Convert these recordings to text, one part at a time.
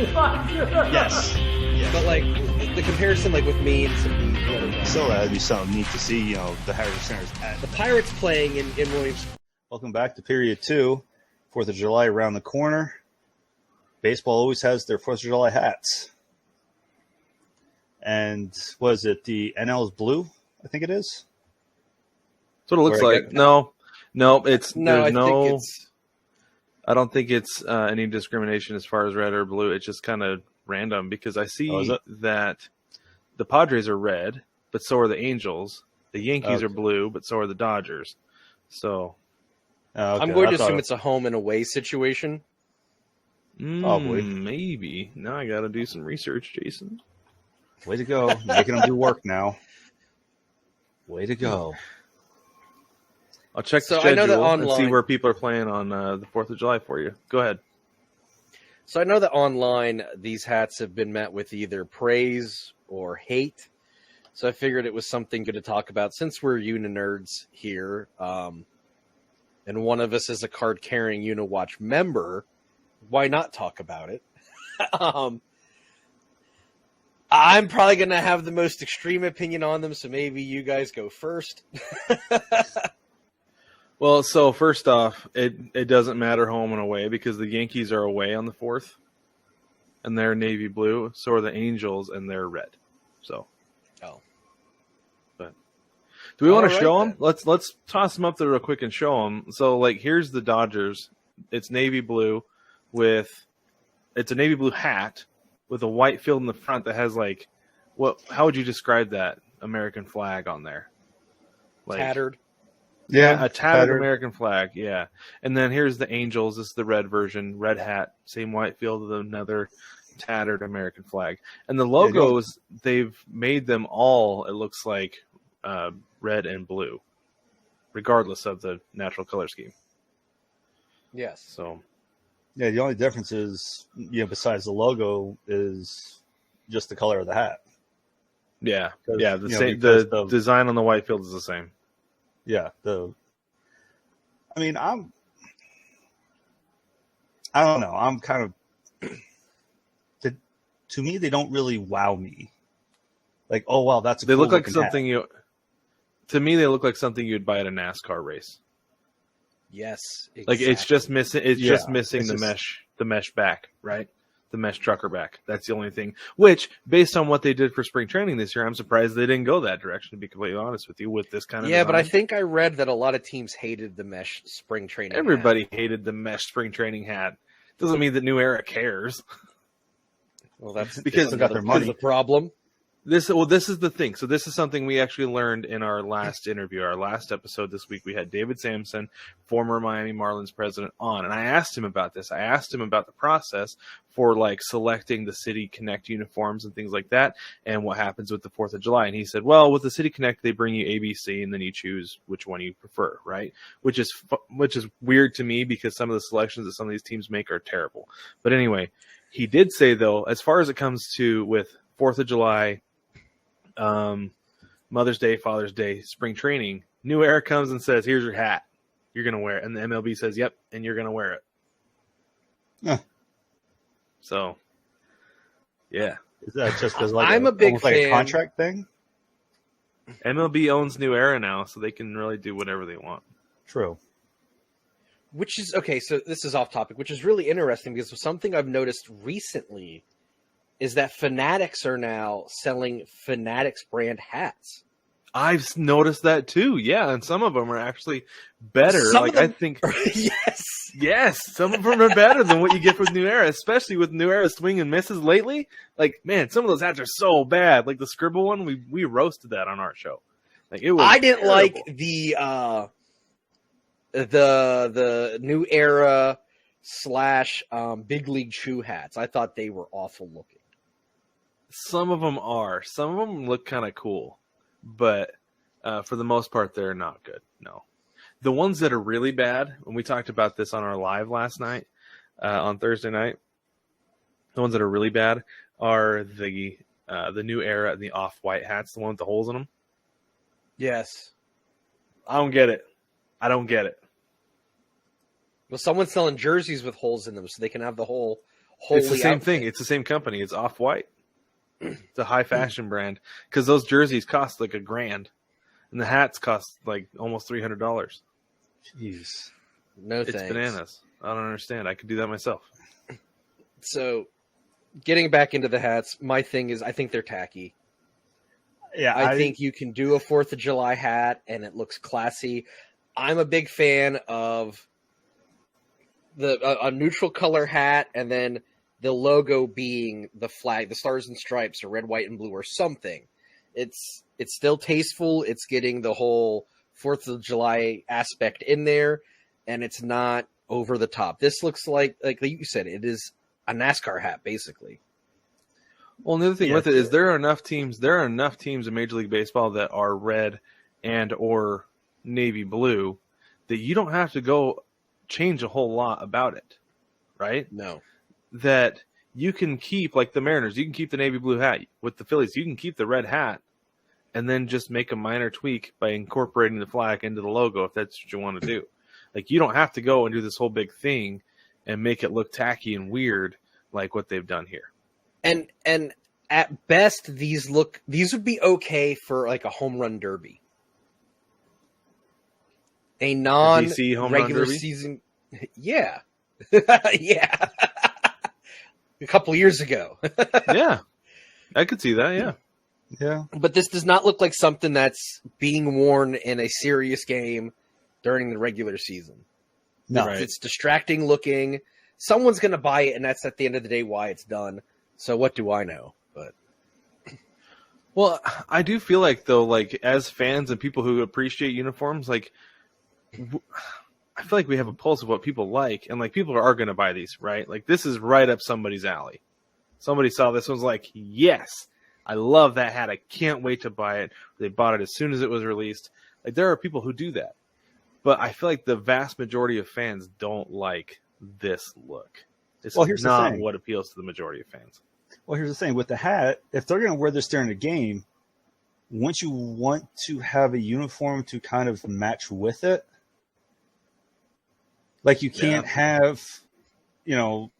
Yes. But like the comparison, like with me and some of the other guys. So that'd be something neat to see. The Harris Center's The Pirates playing in Williams. Welcome back to Period 2. 4th of July around the corner. Baseball always has their 4th of July hats. And was it the NL's blue? I think it is. That's what it looks like. No, it's no. I don't think it's any discrimination as far as red or blue. It's just kind of random because I see that the Padres are red, but so are the Angels. The Yankees are blue, but so are the Dodgers. So I'm going to assume it's a home and away situation. Probably. Maybe. Now I got to do some research, Jason. Way to go. Making them do work now. Way to go. I'll check the schedule and see where people are playing on the 4th of July for you. Go ahead. So I know that online these hats have been met with either praise or hate. So I figured it was something good to talk about since we're Uni-nerds here. And one of us is a card-carrying Uniwatch member. Why not talk about it? I'm probably going to have the most extreme opinion on them, so maybe you guys go first. Well, so first off, it doesn't matter home and away because the Yankees are away on the 4th, and they're navy blue. So are the Angels, and they're red. So, but do we want to show them? Let's toss them up there real quick and show them. So, like, here's the Dodgers. It's navy blue it's a navy blue hat with a white field in the front that has like how would you describe that American flag on there? Like, tattered. Yeah, a tattered American flag, yeah. And then here's the Angels. This is the red version, red hat, same white field with another tattered American flag. And the logos, they've made them all, it looks like, red and blue, regardless of the natural color scheme. Yes. So, yeah, the only difference is, besides the logo, is just the color of the hat. Yeah, yeah. The design on the white field is the same. Yeah, I don't know. I'm kind of, to me, they don't really wow me. Like, oh wow, that's a they cool look like something hat. To me, they look like something you'd buy at a NASCAR race. Yes, exactly. Like it's just missing. It's just missing the mesh back, right? The mesh trucker back. That's the only thing. Which, based on what they did for spring training this year, I'm surprised they didn't go that direction. To be completely honest with you, with this kind of design. But I think I read that a lot of teams hated the mesh spring training. Everybody hated the mesh spring training hat. Doesn't mean that New Era cares. Well, that's because they got their money. The problem. This is the thing. So this is something we actually learned in our last interview, our last episode this week. We had David Sampson, former Miami Marlins president, on, and I asked him about this. I asked him about the process for like selecting the City Connect uniforms and things like that, and what happens with the 4th of July. And he said, well, with the City Connect, they bring you ABC, and then you choose which one you prefer, right? Which is weird to me because some of the selections that some of these teams make are terrible. But anyway, he did say though, as far as it comes to with 4th of July. Mother's Day, Father's Day, spring training, New Era comes and says, here's your hat. You're going to wear it. And the MLB says, yep, and you're going to wear it. Yeah. So, yeah. Is that just because I'm a big fan. Like a contract thing? MLB owns New Era now, so they can really do whatever they want. True. Which is, okay, so this is off topic, which is really interesting because something I've noticed recently is that Fanatics are now selling Fanatics brand hats. I've noticed that too, yeah, and some of them are actually better. I think yes, some of them are better than what you get with New Era, especially with New Era swing and misses lately. Like, man, some of those hats are so bad. Like the Scribble one, we roasted that on our show. Like it was. I didn't terrible. like the New Era / Big League Chew hats. I thought they were awful looking. Some of them are. Some of them look kind of cool, but for the most part, they're not good. No. The ones that are really bad, when we talked about this on our live last night, on Thursday night, the ones that are really bad are the New Era and the off-white hats, the one with the holes in them. Yes. I don't get it. Well, someone's selling jerseys with holes in them so they can have the holes wholly It's the same outfit. thing. It's the same company. It's Off-White. It's a high fashion brand because those jerseys cost like $1,000, and the hats cost like almost $300. Jeez. No It's thanks. bananas. I don't understand. I could do that myself. So, getting back into the hats, my thing is I think they're tacky. Yeah, I think you can do a 4th of July hat and it looks classy. I'm a big fan of a neutral color hat and then the logo being the flag, the stars and stripes, or red, white, and blue, or something. It's still tasteful. It's getting the whole 4th of July aspect in there, and it's not over the top. This looks like you said, it is a NASCAR hat, basically. Well, and the other thing with it is there are enough teams in Major League Baseball that are red and or navy blue that you don't have to go change a whole lot about it, right? No. That you can keep, like the Mariners, you can keep the navy blue hat. With the Phillies, you can keep the red hat and then just make a minor tweak by incorporating the flag into the logo if that's what you want to do. Like, you don't have to go and do this whole big thing and make it look tacky and weird like what they've done here. And at best, these would be okay for like a home run derby. A DC home run non-regular derby? season. Yeah. Yeah. A couple years ago. Yeah. I could see that, yeah. Yeah. But this does not look like something that's being worn in a serious game during the regular season. No. Right. It's distracting looking. Someone's going to buy it, and that's at the end of the day why it's done. So what do I know? But Well, I do feel like, though, like, as fans and people who appreciate uniforms, like, I feel like we have a pulse of what people like, and, like, people are going to buy these, right? Like, this is right up somebody's alley. Somebody saw this and was like, yes, I love that hat. I can't wait to buy it. They bought it as soon as it was released. Like, there are people who do that. But I feel like the vast majority of fans don't like this look. This is not what appeals to the majority of fans. Well, here's the thing. With the hat, if they're going to wear this during the game, wouldn't you want to have a uniform to kind of match with it? Like, you can't have, it'd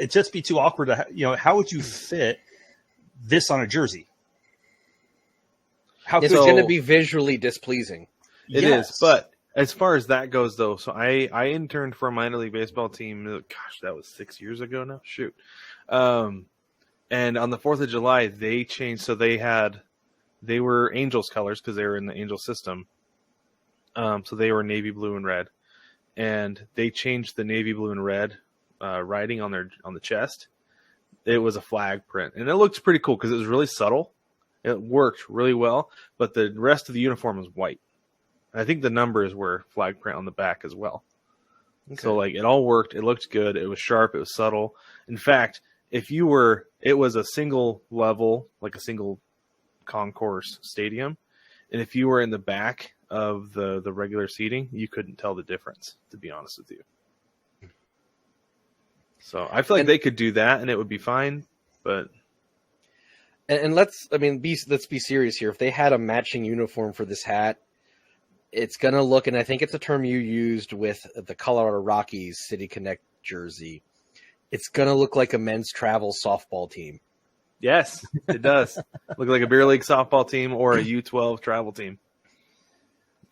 just be too awkward to, how would you fit this on a jersey? it's going to be visually displeasing. It is, but as far as that goes, though, so I interned for a minor league baseball team. Gosh, that was 6 years ago now. Shoot. And on the 4th of July, they changed. So they were Angels colors because they were in the Angel system. So they were navy blue and red, and they changed the navy blue and red writing on the chest. It was a flag print, and it looked pretty cool because it was really subtle. It worked really well, but the rest of the uniform was white. And I think the numbers were flag print on the back as well. Okay. So like it all worked. It looked good. It was sharp. It was subtle. In fact, it was a single level, like a single concourse stadium. And if you were in the back of the regular seating, you couldn't tell the difference, to be honest with you. So I feel like they could do that and it would be fine, but let's be serious here. If they had a matching uniform for this hat, it's going to look, and I think it's a term you used with the Colorado Rockies City Connect jersey, it's going to look like a men's travel softball team. Yes, it does. Look like a beer league softball team or a U12 travel team.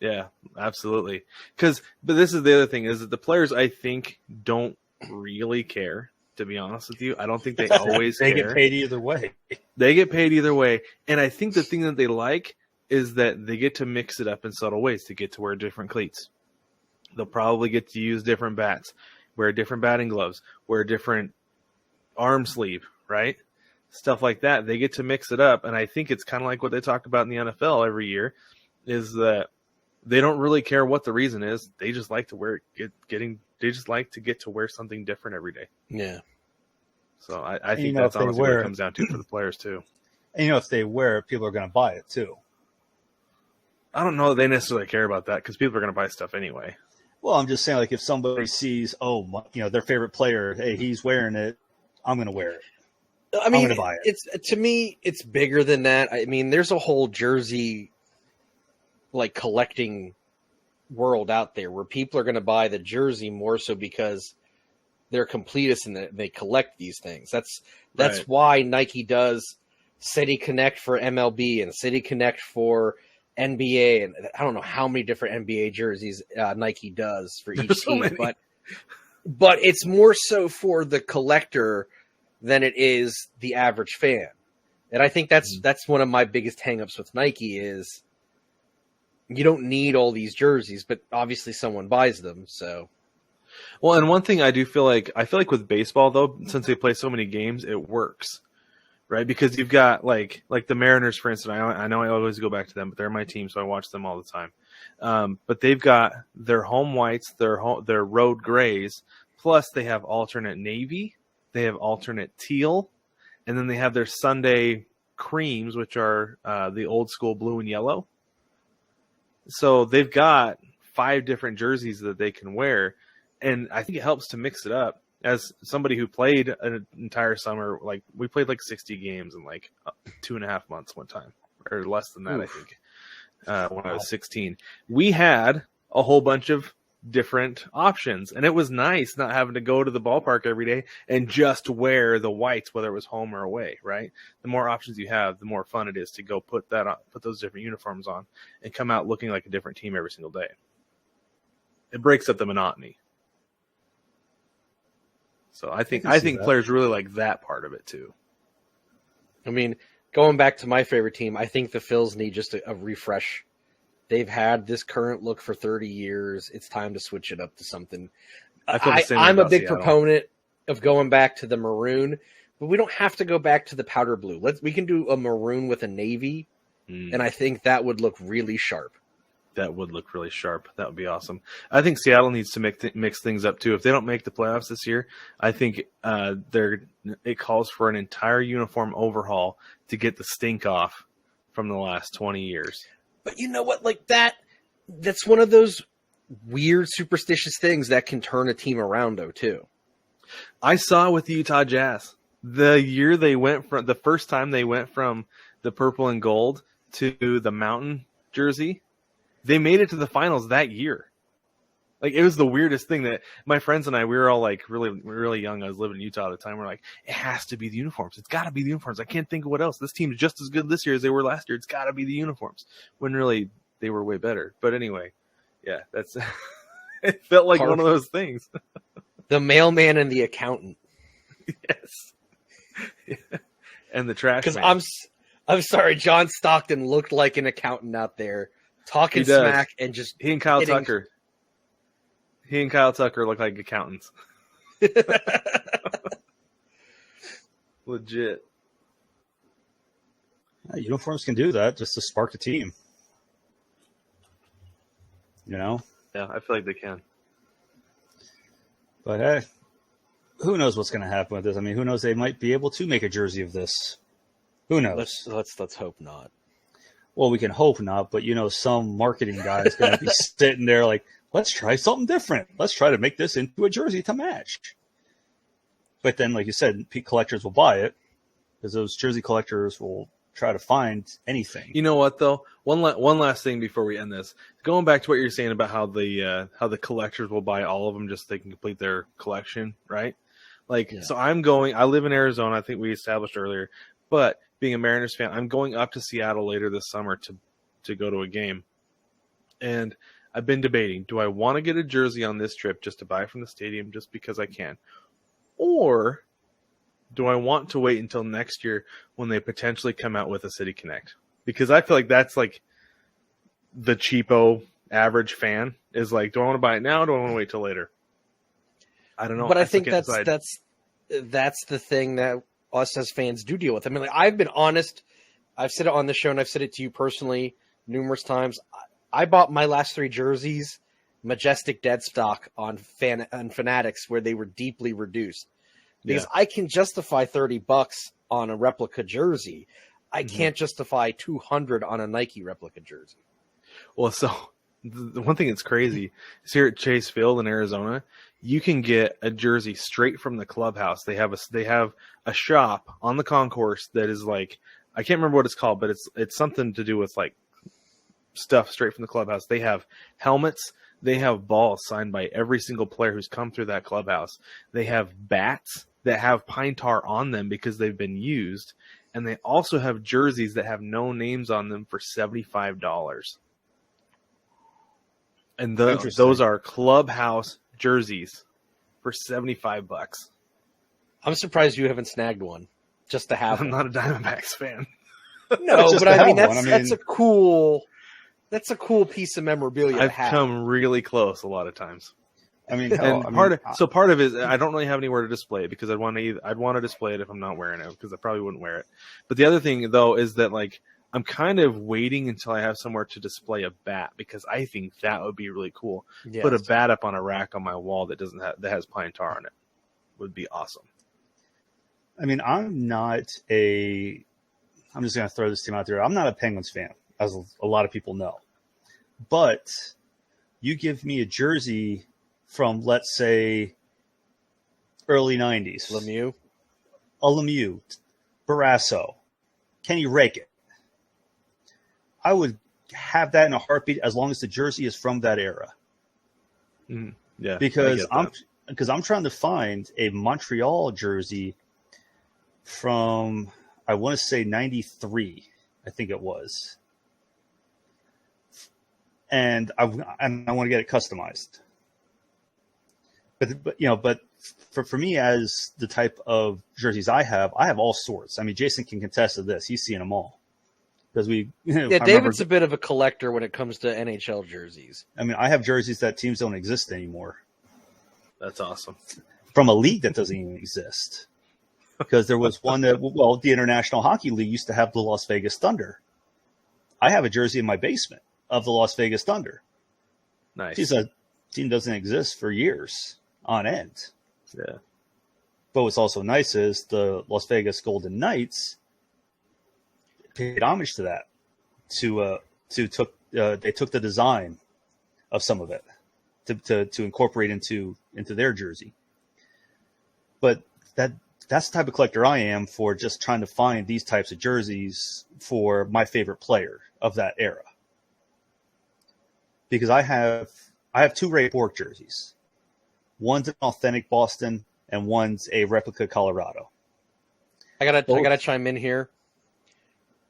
Yeah, absolutely. But this is the other thing, is that the players, I think, don't really care, to be honest with you. I don't think they always they care. Get paid either way. They get paid either way. And I think the thing that they like is that they get to mix it up in subtle ways to get to wear different cleats. They'll probably get to use different bats, wear different batting gloves, wear a different arm sleeve, right? Stuff like that. They get to mix it up. And I think it's kind of like what they talk about in the NFL every year, is that they don't really care what the reason is. They just like to they just like to get to wear something different every day. Yeah. So I think that's honestly what it comes down to for the players too. And if they wear it, people are going to buy it too. I don't know that they necessarily care about that because people are going to buy stuff anyway. Well, I'm just saying, like, if somebody sees, their favorite player, hey, he's wearing it, I'm going to wear it. I mean, I'm going to buy it. To me, it's bigger than that. I mean, there's a whole jersey, like, collecting world out there where people are going to buy the jersey more so because they're completists and they collect these things. That's Right. why Nike does City Connect for MLB and City Connect for NBA, and I don't know how many different NBA jerseys Nike does for each There's so team, many. but it's more so for the collector than it is the average fan. And I think that's one of my biggest hangups with Nike is you don't need all these jerseys, but obviously someone buys them. So, Well, and one thing I feel like with baseball though, since they play so many games, it works, right? Because you've got like the Mariners, for instance. I know I always go back to them, but they're my team, so I watch them all the time. But they've got their home whites, their road grays, plus they have alternate navy, they have alternate teal, and then they have their Sunday creams, which are the old school blue and yellow. So they've got 5 different jerseys that they can wear, and I think it helps to mix it up. As somebody who played an entire summer, like we played like 60 games in like 2.5 months one time, or less than that, I think, when I was 16. We had a whole bunch of different options, and it was nice not having to go to the ballpark every day and just wear the whites, whether it was home or away, right? The more options you have, the more fun it is to go put those different uniforms on and come out looking like a different team every single day. It breaks up the monotony. So I think players really like that part of it too. I mean, going back to my favorite team, I think the Phils need just a refresh. They've had this current look for 30 years. It's time to switch it up to something. I'm a big proponent of going back to the maroon, but we don't have to go back to the powder blue. We can do a maroon with a navy, and I think that would look really sharp. That would look really sharp. That would be awesome. I think Seattle needs to mix things up too. If they don't make the playoffs this year, I think it calls for an entire uniform overhaul to get the stink off from the last 20 years. But you know what? Like that's one of those weird superstitious things that can turn a team around, though, too. I saw with the Utah Jazz the year the first time they went from the purple and gold to the mountain jersey. They made it to the finals that year. Like, it was the weirdest thing that my friends and I, we were all like really, really young. I was living in Utah at the time. We're like, it has to be the uniforms. It's got to be the uniforms. I can't think of what else. This team is just as good this year as they were last year. It's got to be the uniforms. When really they were way better. But anyway, yeah, that's it felt like one of those things. The mailman and the accountant. Yes. Yeah. And the trash man. Because I'm sorry, John Stockton looked like an accountant out there talking smack and just he and Kyle Tucker. He and Kyle Tucker look like accountants. Legit. Uniforms can do that just to spark the team. You know? Yeah, I feel like they can. But hey, who knows what's going to happen with this? I mean, who knows? They might be able to make a jersey of this. Who knows? Let's hope not. Well, we can hope not, but some marketing guy is going to be sitting there like, let's try something different. Let's try to make this into a jersey to match. But then, like you said, collectors will buy it because those jersey collectors will try to find anything. You know what, though? One last thing before we end this. Going back to what you're saying about how the collectors will buy all of them just so they can complete their collection, right? So I live in Arizona. I think we established earlier. But being a Mariners fan, I'm going up to Seattle later this summer to go to a game. And I've been debating, do I want to get a jersey on this trip just to buy from the stadium just because I can? Or do I want to wait until next year when they potentially come out with a City Connect? Because I feel like that's like the cheapo average fan is like, do I want to buy it now or do I want to wait till later? I don't know. But I think that's the thing that us as fans do deal with. I mean, like, I've been honest. I've said it on the show and I've said it to you personally numerous times. I bought my last 3 jerseys, Majestic dead stock on Fanatics, where they were deeply reduced. Because I can justify $30 on a replica jersey. I can't justify $200 on a Nike replica jersey. Well, so the one thing that's crazy is here at Chase Field in Arizona, you can get a jersey straight from the clubhouse. They have a shop on the concourse that is like, I can't remember what it's called, but it's something to do with like stuff straight from the clubhouse. They have helmets, They have balls signed by every single player who's come through that clubhouse. They have bats that have pine tar on them because they've been used. And they also have jerseys that have no names on them for $75. And those are clubhouse jerseys for $75. I'm surprised you haven't snagged one just to have I'm one. not a Diamondbacks fan. No, Just but to I mean, have one. that's a cool piece of memorabilia to I've have. come really close a lot of times. I mean, And part of it is I don't really have anywhere to display it because I'd want to display it if I'm not wearing it because I probably wouldn't wear it. But the other thing though is that like I'm kind of waiting until I have somewhere to display a bat because I think that would be really cool. Yes. Put a bat up on a rack on my wall that has pine tar on it would be awesome. I mean, I'm just going to throw this team out there. I'm not a Penguins fan, as a lot of people know. But you give me a jersey from, let's say, early 90s. Lemieux, Barrasso, Kenny Rakic. I would have that in a heartbeat as long as the jersey is from that era. Yeah, Because I'm trying to find a Montreal jersey from, I want to say 93, I think it was. And I want to get it customized. But for me, as the type of jerseys I have all sorts. I mean, Jason can contest to this. He's seen them all. Because David's a bit of a collector when it comes to NHL jerseys. I mean, I have jerseys that teams don't exist anymore. That's awesome. From a league that doesn't even exist. Because there was one that, the International Hockey League used to have the Las Vegas Thunder. I have a jersey in my basement of the Las Vegas Thunder. Nice. That team doesn't exist for years on end. Yeah. But what's also nice is the Las Vegas Golden Knights paid homage to that. They took the design of some of it to incorporate into their jersey. But that's the type of collector I am for just trying to find these types of jerseys for my favorite player of that era. Because I have two Ray Bourque jerseys. One's an authentic Boston and one's a replica Colorado. I gotta chime in here.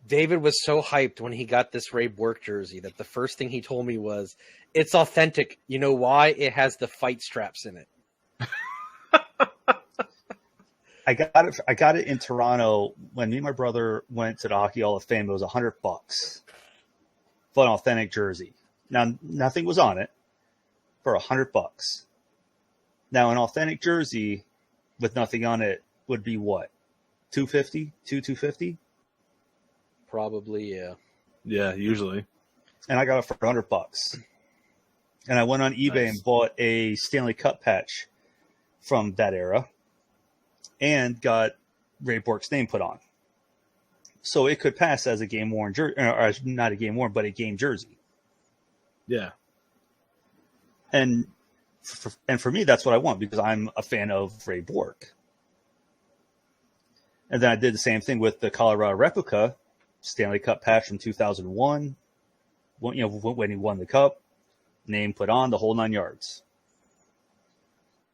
David was so hyped when he got this Ray Bourque jersey that the first thing he told me was, "It's authentic. You know why? It has the fight straps in it." I got it in Toronto when me and my brother went to the Hockey Hall of Fame. It was $100 for an authentic jersey. Now nothing was on it for $100. Now an authentic jersey with nothing on it would be what? $250? Probably, yeah. Yeah, usually. And I got it for $100. And I went on eBay and bought a Stanley Cup patch from that era and got Ray Bourque's name put on. So it could pass as a game-worn jersey, or not a game-worn, but a game jersey. Yeah. And for me, that's what I want because I'm a fan of Ray Bourque. And then I did the same thing with the Colorado replica Stanley Cup patch from 2001. When he won the cup, name put on, the whole 9 yards.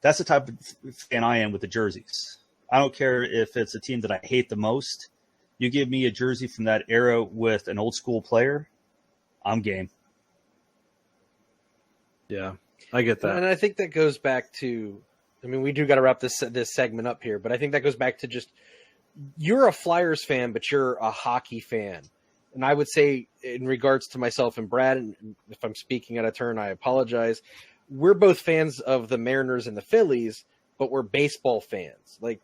That's the type of fan I am with the jerseys. I don't care if it's a team that I hate the most. You give me a jersey from that era with an old school player, I'm game. Yeah, I get that. And I think that goes back to, I mean, we do got to wrap this segment up here, but I think that goes back to just, you're a Flyers fan, but you're a hockey fan. And I would say in regards to myself and Brad, and if I'm speaking out of turn, I apologize. We're both fans of the Mariners and the Phillies, but we're baseball fans. Like,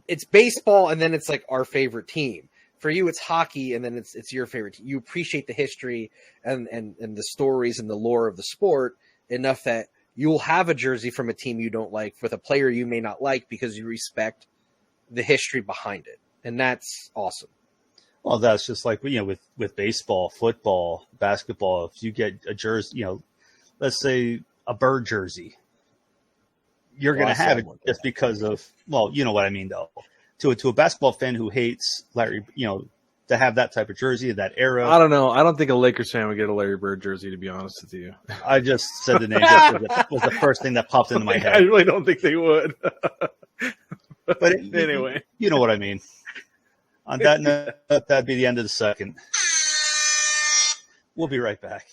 it's baseball, and then it's like our favorite team. For you, it's hockey, and then it's your favorite team. You appreciate the history and the stories and the lore of the sport enough that you'll have a jersey from a team you don't like with a player you may not like because you respect the history behind it. And that's awesome. Well, that's just like, with baseball, football, basketball, if you get a jersey, let's say a Bird jersey, you're going to have it just because of, you know what I mean, though. To a basketball fan who hates Larry, to have that type of jersey, that era. I don't know. I don't think a Lakers fan would get a Larry Bird jersey, to be honest with you. I just said the name. That was the first thing that popped into my I head. really don't think they would. But anyway, you know what I mean. On that note, that'd be the end of the second. We'll be right back.